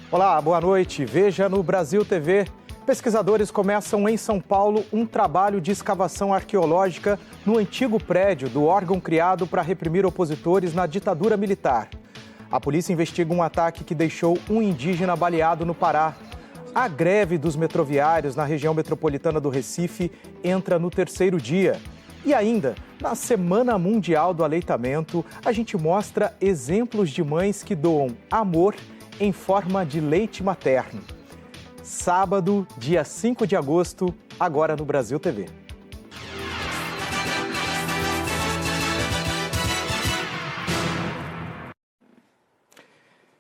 Olá, boa noite. Veja no Brasil TV. Pesquisadores começam em São Paulo um trabalho de escavação arqueológica no antigo prédio do órgão criado para reprimir opositores na ditadura militar. A polícia investiga um ataque que deixou um indígena baleado no Pará. A greve dos metroviários na região metropolitana do Recife entra no 3º dia. E ainda, na Semana Mundial do Aleitamento, a gente mostra exemplos de mães que doam amor em forma de leite materno. Sábado, dia 5 de agosto, agora no Brasil TV.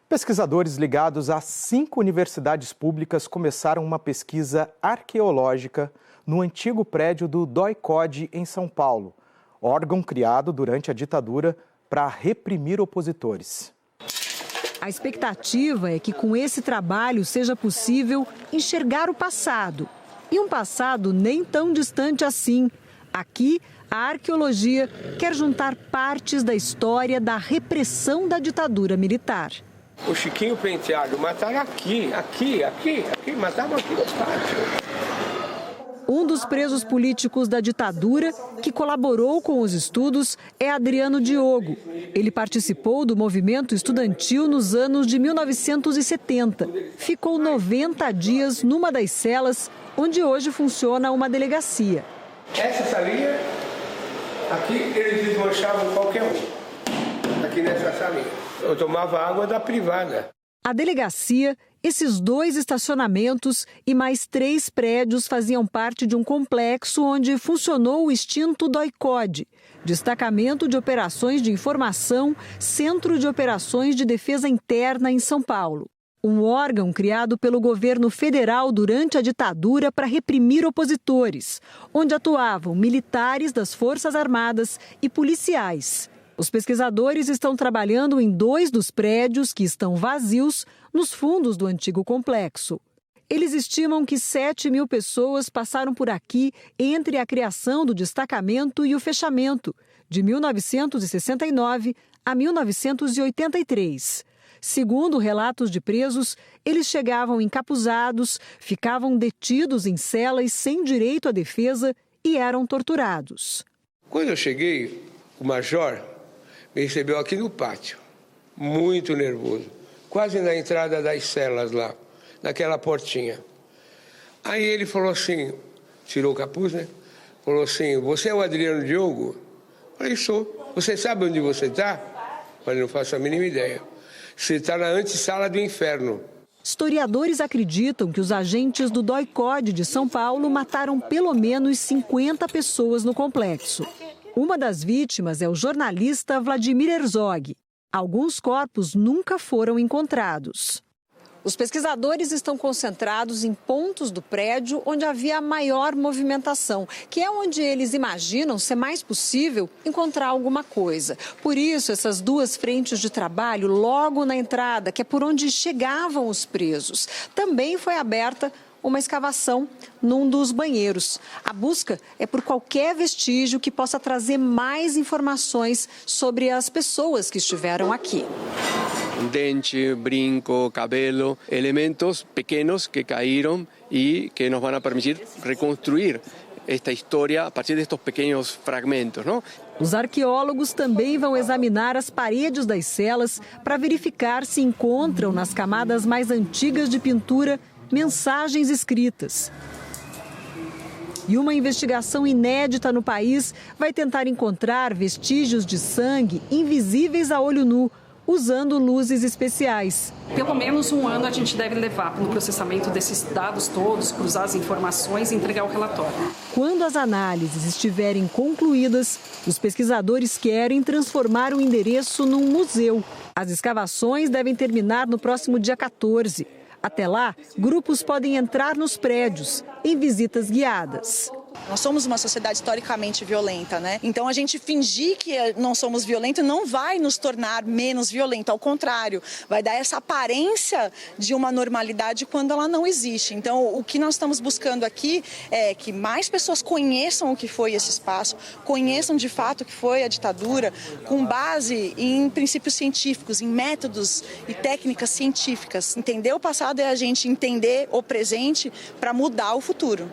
Pesquisadores ligados a 5 universidades públicas começaram uma pesquisa arqueológica no antigo prédio do DOI-CODE em São Paulo, órgão criado durante a ditadura para reprimir opositores. A expectativa é que com esse trabalho seja possível enxergar o passado. E um passado nem tão distante assim. Aqui, a arqueologia quer juntar partes da história da repressão da ditadura militar. O Chiquinho Penteado mataram aqui, mataram aqui no pátio. Um dos presos políticos da ditadura que colaborou com os estudos é Adriano Diogo. Ele participou do movimento estudantil nos anos de 1970. Ficou 90 dias numa das celas onde hoje funciona uma delegacia. Essa salinha, aqui eles desmanchavam qualquer um, aqui nessa salinha. Eu tomava água da privada. A delegacia, esses 2 estacionamentos e mais 3 prédios faziam parte de um complexo onde funcionou o extinto DOI-CODE, Destacamento de Operações de Informação, Centro de Operações de Defesa Interna em São Paulo. Um órgão criado pelo governo federal durante a ditadura para reprimir opositores, onde atuavam militares das Forças Armadas e policiais. Os pesquisadores estão trabalhando em 2 dos prédios que estão vazios nos fundos do antigo complexo. Eles estimam que 7.000 pessoas passaram por aqui entre a criação do destacamento e o fechamento, de 1969 a 1983. Segundo relatos de presos, eles chegavam encapuzados, ficavam detidos em celas sem direito à defesa e eram torturados. Quando eu cheguei, o major me recebeu aqui no pátio, muito nervoso, quase na entrada das celas lá, naquela portinha. Aí ele falou assim, tirou o capuz, né? Falou assim, você é o Adriano Diogo? Eu falei, sou. Você sabe onde você está? Eu falei, não faço a mínima ideia. Você está na antessala do inferno. Historiadores acreditam que os agentes do DOI-CODE de São Paulo mataram pelo menos 50 pessoas no complexo. Uma das vítimas é o jornalista Vladimir Herzog. Alguns corpos nunca foram encontrados. Os pesquisadores estão concentrados em pontos do prédio onde havia maior movimentação, que é onde eles imaginam ser mais possível encontrar alguma coisa. Por isso, essas 2 frentes de trabalho logo na entrada, que é por onde chegavam os presos, também foi aberta uma escavação num dos banheiros. A busca é por qualquer vestígio que possa trazer mais informações sobre as pessoas que estiveram aqui. Dente, brinco, cabelo, elementos pequenos que caíram e que nos vão permitir reconstruir esta história a partir destes pequenos fragmentos, não? Os arqueólogos também vão examinar as paredes das celas para verificar se encontram nas camadas mais antigas de pintura mensagens escritas. E uma investigação inédita no país vai tentar encontrar vestígios de sangue invisíveis a olho nu, usando luzes especiais. Pelo menos 1 ano a gente deve levar para o processamento desses dados todos, cruzar as informações e entregar o relatório. Quando as análises estiverem concluídas, os pesquisadores querem transformar o endereço num museu. As escavações devem terminar no próximo dia 14. Até lá, grupos podem entrar nos prédios em visitas guiadas. Nós somos uma sociedade historicamente violenta, né? Então a gente fingir que não somos violentos não vai nos tornar menos violentos, ao contrário, vai dar essa aparência de uma normalidade quando ela não existe. Então o que nós estamos buscando aqui é que mais pessoas conheçam o que foi esse espaço, conheçam de fato o que foi a ditadura, com base em princípios científicos, em métodos e técnicas científicas. Entender o passado é a gente entender o presente para mudar o futuro.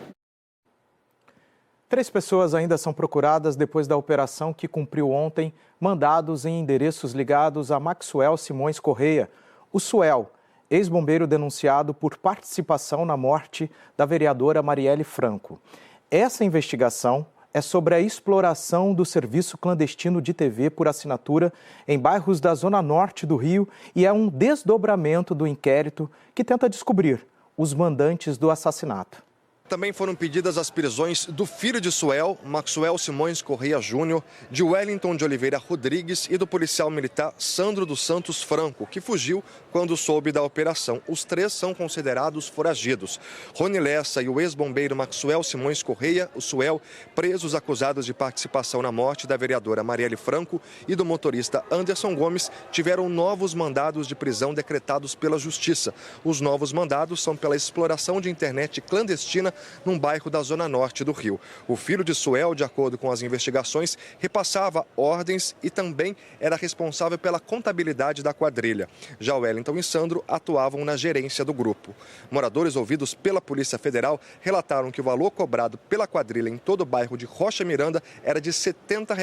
3 pessoas ainda são procuradas depois da operação que cumpriu ontem mandados em endereços ligados a Maxwell Simões Correia, o Suel, ex-bombeiro denunciado por participação na morte da vereadora Marielle Franco. Essa investigação é sobre a exploração do serviço clandestino de TV por assinatura em bairros da Zona Norte do Rio e é um desdobramento do inquérito que tenta descobrir os mandantes do assassinato. Também foram pedidas as prisões do filho de Suel, Maxwell Simões Correia Júnior, de Wellington de Oliveira Rodrigues e do policial militar Sandro dos Santos Franco, que fugiu quando soube da operação. Os 3 são considerados foragidos. Rony Lessa e o ex-bombeiro Maxwell Simões Correia, o Suel, presos acusados de participação na morte da vereadora Marielle Franco e do motorista Anderson Gomes, tiveram novos mandados de prisão decretados pela Justiça. Os novos mandados são pela exploração de internet clandestina num bairro da Zona Norte do Rio. O filho de Suel, de acordo com as investigações, repassava ordens e também era responsável pela contabilidade da quadrilha. Já Wellington e Sandro atuavam na gerência do grupo. Moradores ouvidos pela Polícia Federal relataram que o valor cobrado pela quadrilha em todo o bairro de Rocha Miranda era de R$ 70,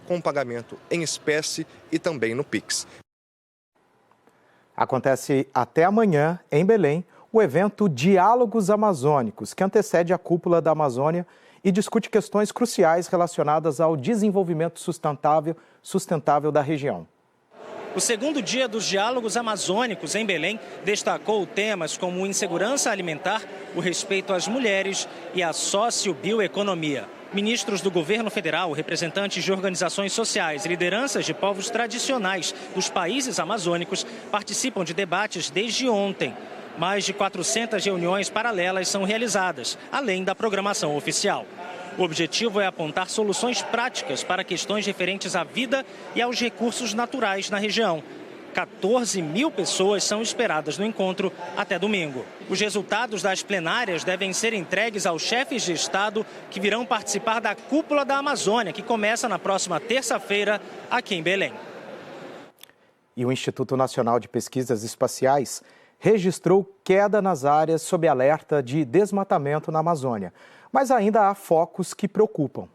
com pagamento em espécie e também no Pix. Acontece até amanhã, em Belém, o evento Diálogos Amazônicos, que antecede a Cúpula da Amazônia e discute questões cruciais relacionadas ao desenvolvimento sustentável da região. O segundo dia dos Diálogos Amazônicos em Belém destacou temas como insegurança alimentar, o respeito às mulheres e a sociobioeconomia. Ministros do governo federal, representantes de organizações sociais e lideranças de povos tradicionais dos países amazônicos participam de debates desde ontem. Mais de 400 reuniões paralelas são realizadas, além da programação oficial. O objetivo é apontar soluções práticas para questões referentes à vida e aos recursos naturais na região. 14 mil pessoas são esperadas no encontro até domingo. Os resultados das plenárias devem ser entregues aos chefes de Estado que virão participar da Cúpula da Amazônia, que começa na próxima terça-feira aqui em Belém. E o Instituto Nacional de Pesquisas Espaciais registrou queda nas áreas sob alerta de desmatamento na Amazônia. Mas ainda há focos que preocupam.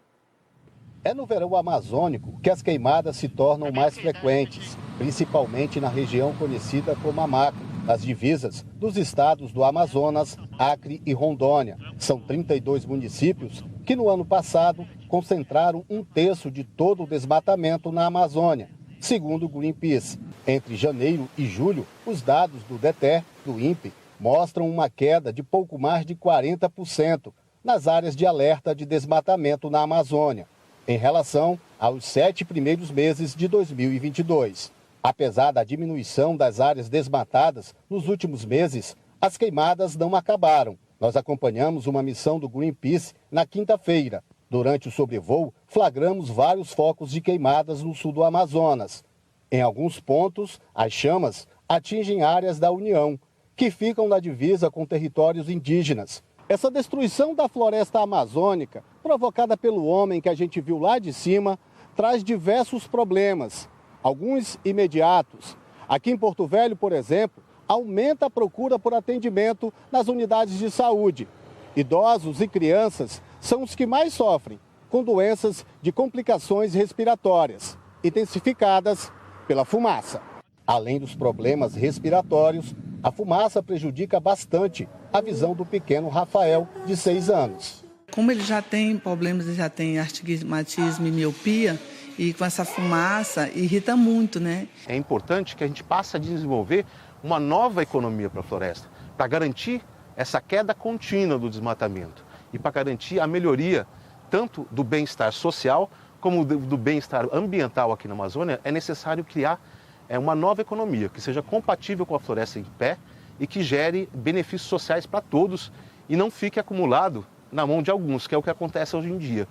É no verão amazônico que as queimadas se tornam mais frequentes, principalmente na região conhecida como Amacre, nas divisas dos estados do Amazonas, Acre e Rondônia. São 32 municípios que no ano passado concentraram 1/3 de todo o desmatamento na Amazônia, segundo o Greenpeace. Entre janeiro e julho, os dados do DETER, do INPE, mostram uma queda de pouco mais de 40% nas áreas de alerta de desmatamento na Amazônia, em relação aos 7 primeiros meses de 2022. Apesar da diminuição das áreas desmatadas nos últimos meses, as queimadas não acabaram. Nós acompanhamos uma missão do Greenpeace na quinta-feira. Durante o sobrevoo, flagramos vários focos de queimadas no sul do Amazonas. Em alguns pontos, as chamas atingem áreas da União, que ficam na divisa com territórios indígenas. Essa destruição da floresta amazônica, provocada pelo homem que a gente viu lá de cima, traz diversos problemas, alguns imediatos. Aqui em Porto Velho, por exemplo, aumenta a procura por atendimento nas unidades de saúde. Idosos e crianças são os que mais sofrem com doenças de complicações respiratórias, intensificadas pela fumaça. Além dos problemas respiratórios, a fumaça prejudica bastante a visão do pequeno Rafael, de 6 anos. Como ele já tem problemas, ele já tem astigmatismo e miopia, e com essa fumaça irrita muito, né? É importante que a gente passe a desenvolver uma nova economia para a floresta, para garantir essa queda contínua do desmatamento e para garantir a melhoria tanto do bem-estar social como do bem-estar ambiental aqui na Amazônia. É necessário criar uma nova economia que seja compatível com a floresta em pé e que gere benefícios sociais para todos e não fique acumulado na mão de alguns, que é o que acontece hoje em dia.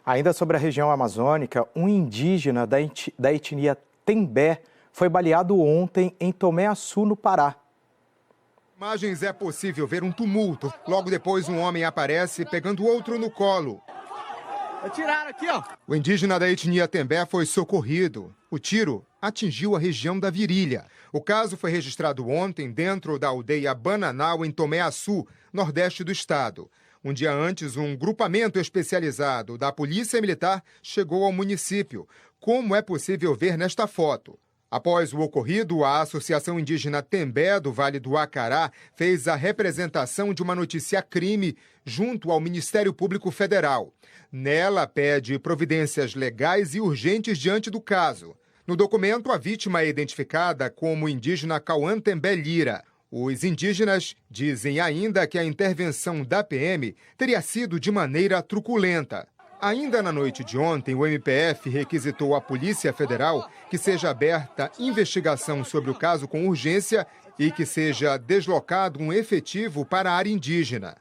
Ainda sobre a região amazônica, um indígena da etnia Tembé foi baleado ontem em Tomé Açu, no Pará. Imagens é possível ver um tumulto. Logo depois, um homem aparece pegando outro no colo. Atiraram aqui, ó. O indígena da etnia Tembé foi socorrido. O tiro atingiu a região da virilha. O caso foi registrado ontem dentro da aldeia Bananal, em Tomé Açu, nordeste do estado. Um dia antes, um grupamento especializado da Polícia Militar chegou ao município, como é possível ver nesta foto. Após o ocorrido, a Associação Indígena Tembé do Vale do Acará fez a representação de uma notícia-crime junto ao Ministério Público Federal. Nela, pede providências legais e urgentes diante do caso. No documento, a vítima é identificada como o indígena Cauã Tembé Lira. Os indígenas dizem ainda que a intervenção da PM teria sido de maneira truculenta. Ainda na noite de ontem, o MPF requisitou à Polícia Federal que seja aberta investigação sobre o caso com urgência e que seja deslocado um efetivo para a área indígena.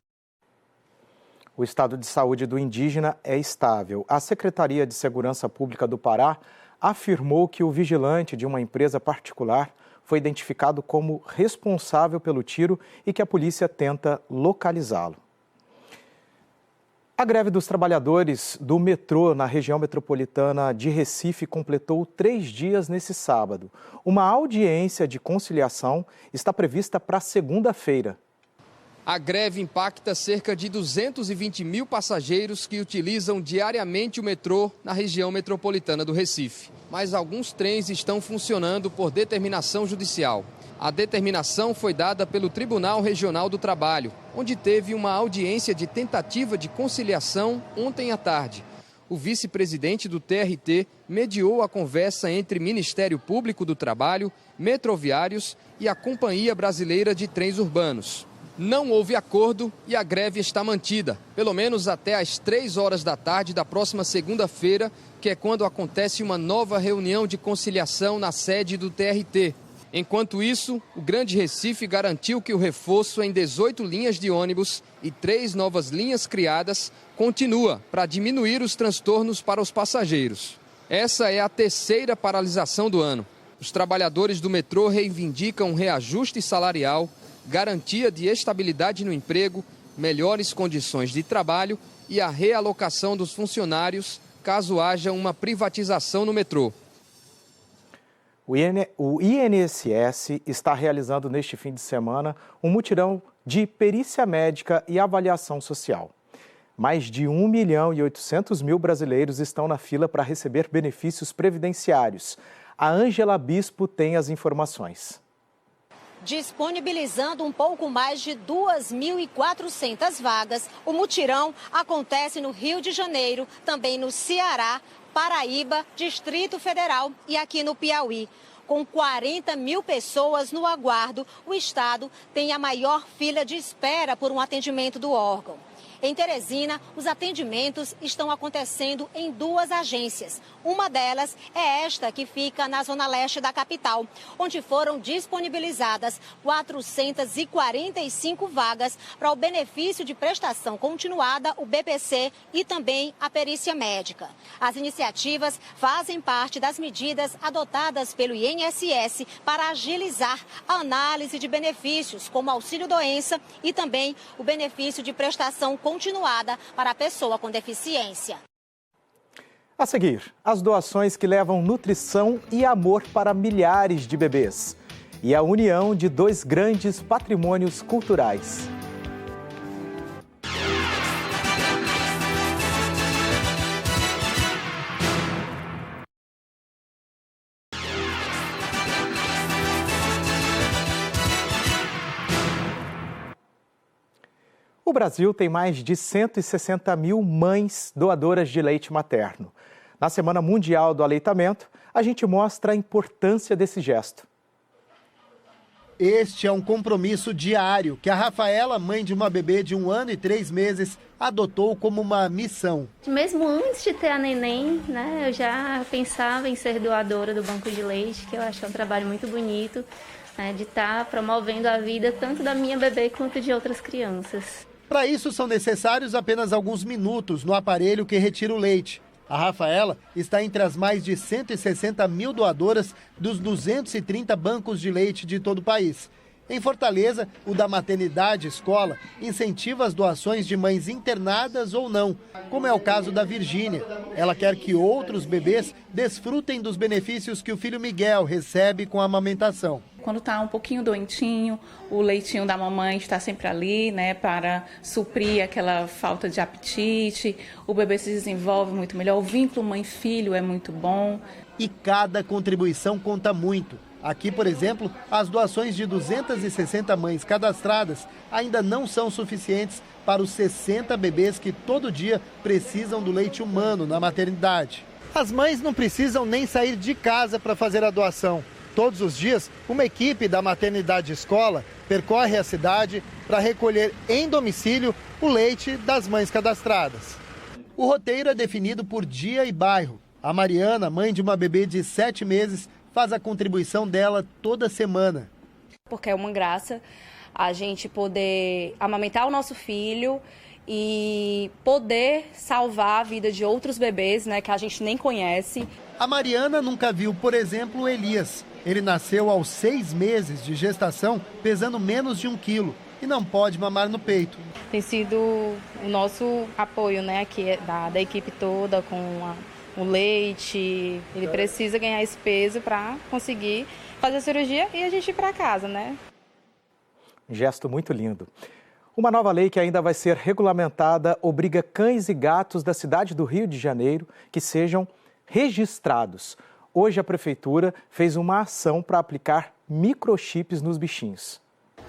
O estado de saúde do indígena é estável. A Secretaria de Segurança Pública do Pará afirmou que o vigilante de uma empresa particular foi identificado como responsável pelo tiro e que a polícia tenta localizá-lo. A greve dos trabalhadores do metrô na região metropolitana de Recife completou 3 dias nesse sábado. Uma audiência de conciliação está prevista para segunda-feira. A greve impacta cerca de 220 mil passageiros que utilizam diariamente o metrô na região metropolitana do Recife. Mas alguns trens estão funcionando por determinação judicial. A determinação foi dada pelo Tribunal Regional do Trabalho, onde teve uma audiência de tentativa de conciliação ontem à tarde. O vice-presidente do TRT mediou a conversa entre Ministério Público do Trabalho, Metroviários e a Companhia Brasileira de Trens Urbanos. Não houve acordo e a greve está mantida, pelo menos até às 3 horas da tarde da próxima segunda-feira, que é quando acontece uma nova reunião de conciliação na sede do TRT. Enquanto isso, o Grande Recife garantiu que o reforço em 18 linhas de ônibus e 3 novas linhas criadas continua para diminuir os transtornos para os passageiros. Essa é a 3ª paralisação do ano. Os trabalhadores do metrô reivindicam um reajuste salarial, garantia de estabilidade no emprego, melhores condições de trabalho e a realocação dos funcionários caso haja uma privatização no metrô. O INSS está realizando neste fim de semana um mutirão de perícia médica e avaliação social. Mais de 1.800.000 brasileiros estão na fila para receber benefícios previdenciários. A Ângela Bispo tem as informações. Disponibilizando um pouco mais de 2.400 vagas, o mutirão acontece no Rio de Janeiro, também no Ceará, Paraíba, Distrito Federal e aqui no Piauí. Com 40 mil pessoas no aguardo, o estado tem a maior fila de espera por um atendimento do órgão. Em Teresina, os atendimentos estão acontecendo em 2 agências. Uma delas é esta, que fica na zona leste da capital, onde foram disponibilizadas 445 vagas para o benefício de prestação continuada, o BPC, e também a perícia médica. As iniciativas fazem parte das medidas adotadas pelo INSS para agilizar a análise de benefícios, como auxílio-doença e também o benefício de prestação continuada para a pessoa com deficiência. A seguir, as doações que levam nutrição e amor para milhares de bebês. E a união de 2 grandes patrimônios culturais. O Brasil tem mais de 160 mil mães doadoras de leite materno. Na Semana Mundial do Aleitamento, a gente mostra a importância desse gesto. Este é um compromisso diário que a Rafaela, mãe de uma bebê de 1 ano e 3 meses, adotou como uma missão. Mesmo antes de ter a neném, né, eu já pensava em ser doadora do banco de leite, que eu acho que é um trabalho muito bonito, né, de estar promovendo a vida tanto da minha bebê quanto de outras crianças. Para isso, são necessários apenas alguns minutos no aparelho que retira o leite. A Rafaela está entre as mais de 160 mil doadoras dos 230 bancos de leite de todo o país. Em Fortaleza, o da Maternidade Escola incentiva as doações de mães internadas ou não, como é o caso da Virgínia. Ela quer que outros bebês desfrutem dos benefícios que o filho Miguel recebe com a amamentação. Quando está um pouquinho doentinho, o leitinho da mamãe está sempre ali, né, para suprir aquela falta de apetite. O bebê se desenvolve muito melhor, o vínculo mãe-filho é muito bom. E cada contribuição conta muito. Aqui, por exemplo, as doações de 260 mães cadastradas ainda não são suficientes para os 60 bebês que todo dia precisam do leite humano na maternidade. As mães não precisam nem sair de casa para fazer a doação. Todos os dias, uma equipe da Maternidade Escola percorre a cidade para recolher em domicílio o leite das mães cadastradas. O roteiro é definido por dia e bairro. A Mariana, mãe de uma bebê de 7 meses, faz a contribuição dela toda semana. Porque é uma graça a gente poder amamentar o nosso filho e poder salvar a vida de outros bebês, né, que a gente nem conhece. A Mariana nunca viu, por exemplo, o Elias. Ele nasceu aos 6 meses de gestação, pesando menos de 1 quilo e não pode mamar no peito. Tem sido o nosso apoio, né, aqui da equipe toda com o leite. Ele precisa ganhar esse peso para conseguir fazer a cirurgia e a gente ir para casa, né? Um gesto muito lindo. Uma nova lei que ainda vai ser regulamentada obriga cães e gatos da cidade do Rio de Janeiro que sejam registrados. Hoje a prefeitura fez uma ação para aplicar microchips nos bichinhos.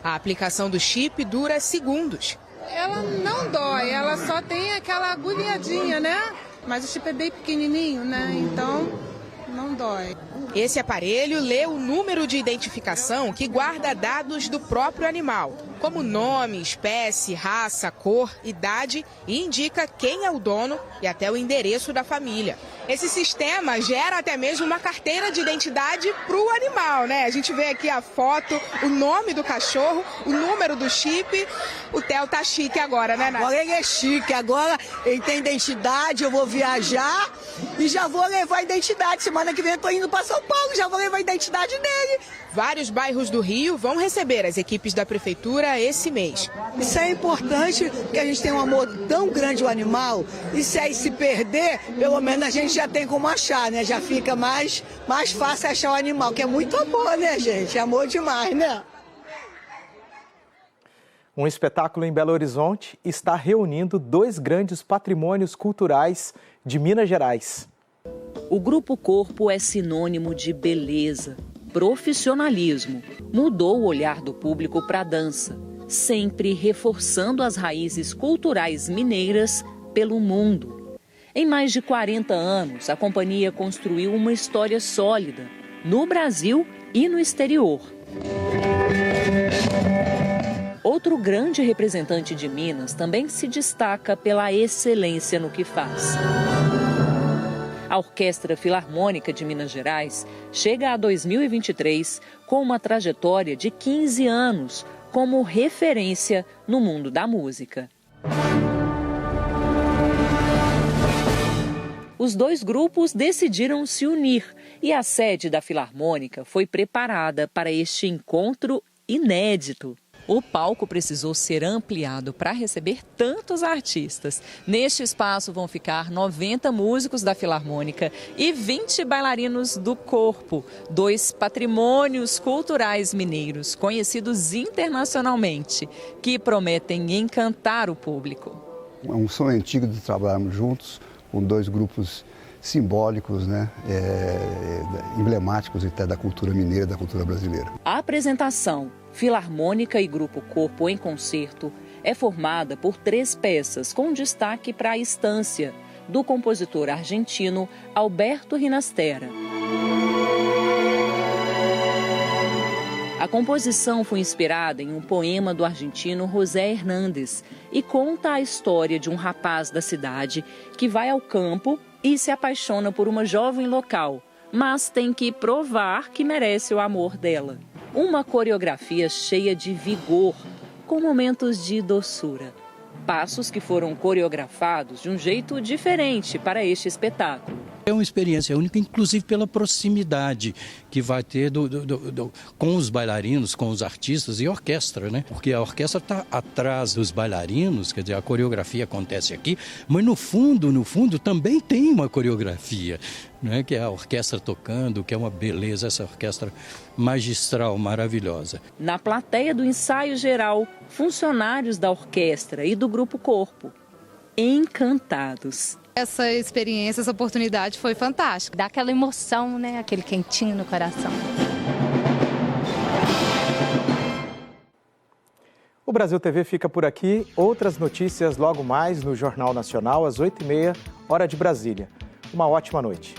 A aplicação do chip dura segundos. Ela não dói, ela só tem aquela agulhadinha, né? Mas o chip é bem pequenininho, né? Então não dói. Esse aparelho lê o número de identificação que guarda dados do próprio animal, como nome, espécie, raça, cor, idade e indica quem é o dono e até o endereço da família. Esse sistema gera até mesmo uma carteira de identidade para o animal, né? A gente vê aqui a foto, o nome do cachorro, o número do chip. O Theo tá chique agora, né, Nath? Agora ele é chique, agora ele tem identidade, eu vou viajar e já vou levar a identidade. Semana que vem eu tô indo para São Paulo, já vou levar a identidade dele. Vários bairros do Rio vão receber as equipes da prefeitura esse mês. Isso é importante, porque a gente tem um amor tão grande ao animal, e se aí se perder, pelo menos a gente já tem como achar, né? Já fica mais fácil achar o animal, que é muito amor, né, gente? É amor demais, né? Um espetáculo em Belo Horizonte está reunindo 2 grandes patrimônios culturais de Minas Gerais. O Grupo Corpo é sinônimo de beleza, profissionalismo. Mudou o olhar do público para a dança, sempre reforçando as raízes culturais mineiras pelo mundo. Em mais de 40 anos, a companhia construiu uma história sólida no Brasil e no exterior. Outro grande representante de Minas também se destaca pela excelência no que faz. A Orquestra Filarmônica de Minas Gerais chega a 2023 com uma trajetória de 15 anos como referência no mundo da música. Os 2 grupos decidiram se unir e a sede da Filarmônica foi preparada para este encontro inédito. O palco precisou ser ampliado para receber tantos artistas. Neste espaço vão ficar 90 músicos da Filarmônica e 20 bailarinos do Corpo, 2 patrimônios culturais mineiros, conhecidos internacionalmente, que prometem encantar o público. É um sonho antigo de trabalharmos juntos, com 2 grupos simbólicos, né, emblemáticos até da cultura mineira, da cultura brasileira. A apresentação Filarmônica e Grupo Corpo em Concerto é formada por 3 peças, com destaque para a Estância, do compositor argentino Alberto Rinastera. A composição foi inspirada em um poema do argentino José Hernández e conta a história de um rapaz da cidade que vai ao campo e se apaixona por uma jovem local, mas tem que provar que merece o amor dela. Uma coreografia cheia de vigor, com momentos de doçura. passos que foram coreografados de um jeito diferente para este espetáculo. É uma experiência única, inclusive pela proximidade que vai ter com os bailarinos, com os artistas e a orquestra, né? Porque a orquestra está atrás dos bailarinos, quer dizer, a coreografia acontece aqui, mas no fundo também tem uma coreografia, né? Que é a orquestra tocando, que é uma beleza, essa orquestra magistral, maravilhosa. Na plateia do ensaio geral, funcionários da orquestra e do Grupo Corpo, encantados. Essa experiência, essa oportunidade foi fantástica. Dá aquela emoção, né? Aquele quentinho no coração. O Brasil TV fica por aqui. Outras notícias logo mais no Jornal Nacional, às 8h30, hora de Brasília. Uma ótima noite.